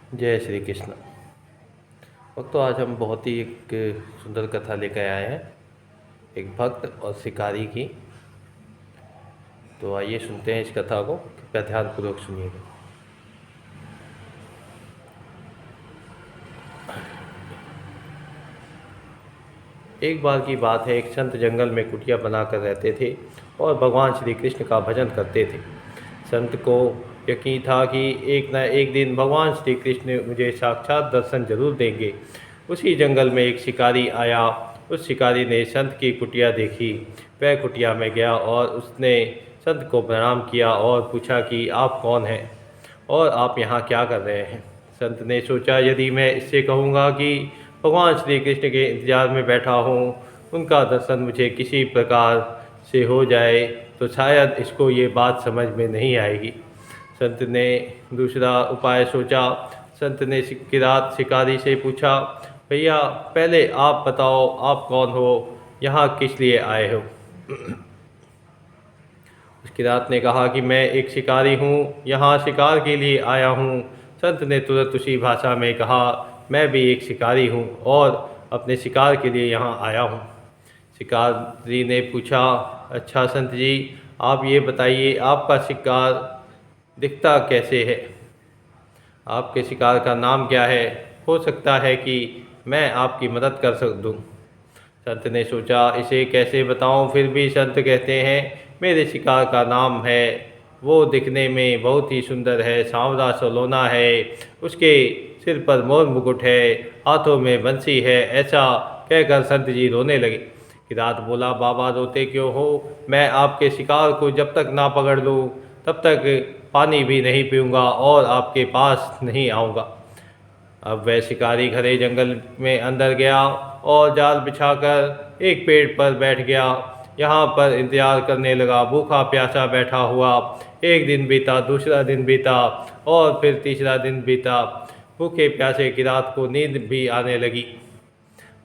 जय श्री कृष्ण। तो आज हम बहुत ही एक सुंदर कथा लेकर आए हैं, एक भक्त और शिकारी की। तो आइए सुनते हैं इस कथा को, कृपया ध्यानपूर्वक सुनिएगा। एक बार की बात है, एक संत जंगल में कुटिया बनाकर रहते थे और भगवान श्री कृष्ण का भजन करते थे। संत को यकीन था कि एक न एक दिन भगवान श्री कृष्ण मुझे साक्षात दर्शन जरूर देंगे। उसी जंगल में एक शिकारी आया। उस शिकारी ने संत की कुटिया देखी। वह कुटिया में गया और उसने संत को प्रणाम किया और पूछा कि आप कौन हैं और आप यहाँ क्या कर रहे हैं। संत ने सोचा, यदि मैं इससे कहूँगा कि भगवान श्री कृष्ण के इंतजार में बैठा हूँ, उनका दर्शन मुझे किसी प्रकार से हो जाए, तो शायद इसको ये बात समझ में नहीं आएगी। संत ने दूसरा उपाय सोचा। संत ने किरात शिकारी से पूछा, भैया पहले आप बताओ, आप कौन हो, यहाँ किस लिए आए हो। उस किरात ने कहा कि मैं एक शिकारी हूँ, यहाँ शिकार के लिए आया हूँ। संत ने तुरंत उसी भाषा में कहा, मैं भी एक शिकारी हूँ और अपने शिकार के लिए यहाँ आया हूँ। शिकारी ने पूछा, अच्छा संत जी, आप ये बताइए आपका शिकार दिखता कैसे है, आपके शिकार का नाम क्या है, हो सकता है कि मैं आपकी मदद कर दूँ। संत ने सोचा, इसे कैसे बताऊं। फिर भी संत कहते हैं, मेरे शिकार का नाम है, वो दिखने में बहुत ही सुंदर है, सांवला सलोना है, उसके सिर पर मोर मुकुट है, हाथों में बंसी है। ऐसा कहकर संत जी रोने लगे। किरात बोला, बाबा रोते क्यों हो, मैं आपके शिकार को जब तक ना पकड़ लूँ तब तक पानी भी नहीं पीऊँगा और आपके पास नहीं आऊँगा। अब वह शिकारी घने जंगल में अंदर गया और जाल बिछाकर एक पेड़ पर बैठ गया। यहाँ पर इंतजार करने लगा, भूखा प्यासा बैठा हुआ। एक दिन बीता, दूसरा दिन बीता और फिर तीसरा दिन बीता। भूखे प्यासे किरात को नींद भी आने लगी।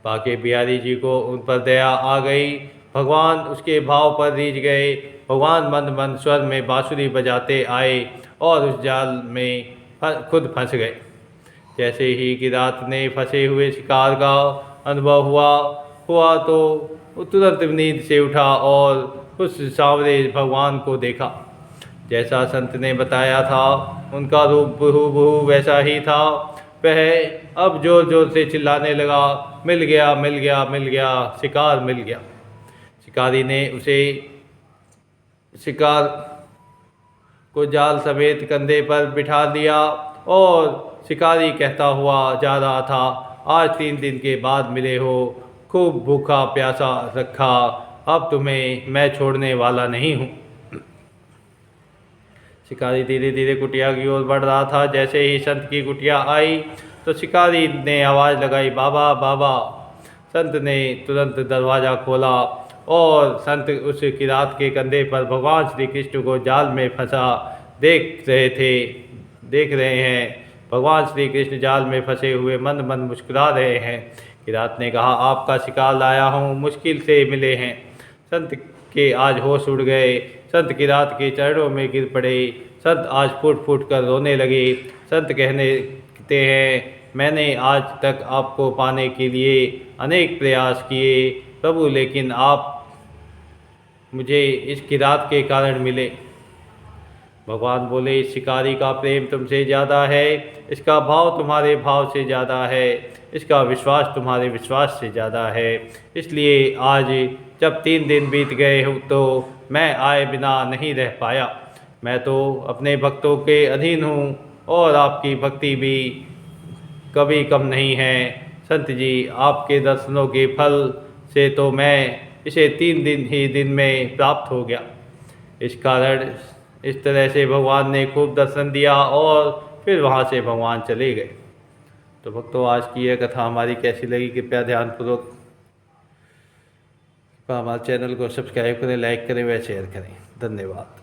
बाके बिहारी जी को उन पर दया आ गई। भगवान उसके भाव पर रीझ गए। भगवान मंद मंद स्वर में बांसुरी बजाते आए और उस जाल में खुद फंस गए। जैसे ही किरात ने फंसे हुए शिकार का अनुभव हुआ तो तुरंत नींद से उठा और उस सांवरे भगवान को देखा। जैसा संत ने बताया था, उनका रूप बहूबहू वैसा ही था। वह अब जोर जोर से चिल्लाने लगा, मिल गया मिल गया मिल गया, शिकार मिल गया। शिकारी ने उसे शिकार को जाल समेत कंधे पर बिठा दिया और शिकारी कहता हुआ जा रहा था, आज 3 दिन के बाद मिले हो, खूब भूखा प्यासा रखा, अब तुम्हें मैं छोड़ने वाला नहीं हूँ। शिकारी धीरे धीरे कुटिया की ओर बढ़ रहा था। जैसे ही संत की कुटिया आई तो शिकारी ने आवाज़ लगाई, बाबा बाबा। संत ने तुरंत दरवाज़ा खोला और संत उस किरात के कंधे पर भगवान श्री कृष्ण को जाल में फंसा देख रहे हैं। भगवान श्री कृष्ण जाल में फंसे हुए मंद मंद मुस्कुरा रहे हैं। किरात ने कहा, आपका शिकार लाया हूँ, मुश्किल से मिले हैं। संत के आज होश उड़ गए। संत किरात के चरणों में गिर पड़े। संत आज फूट फूट कर रोने लगे। संत कहते हैं, मैंने आज तक आपको पाने के लिए अनेक प्रयास किए प्रभु, लेकिन आप मुझे इस किरात के कारण मिले। भगवान बोले, इस शिकारी का प्रेम तुमसे ज़्यादा है, इसका भाव तुम्हारे भाव से ज़्यादा है, इसका विश्वास तुम्हारे विश्वास से ज़्यादा है। इसलिए आज जब 3 दिन बीत गए हो तो मैं आए बिना नहीं रह पाया। मैं तो अपने भक्तों के अधीन हूँ और आपकी भक्ति भी कभी कम नहीं है। संत जी, आपके दर्शनों के फल से तो मैं इसे 3 दिन में प्राप्त हो गया। इस कारण इस तरह से भगवान ने खूब दर्शन दिया और फिर वहाँ से भगवान चले गए। तो भक्तों, आज की यह कथा हमारी कैसी लगी, कृपया ध्यानपूर्वक हमारे चैनल को सब्सक्राइब करें, लाइक करें व शेयर करें। धन्यवाद।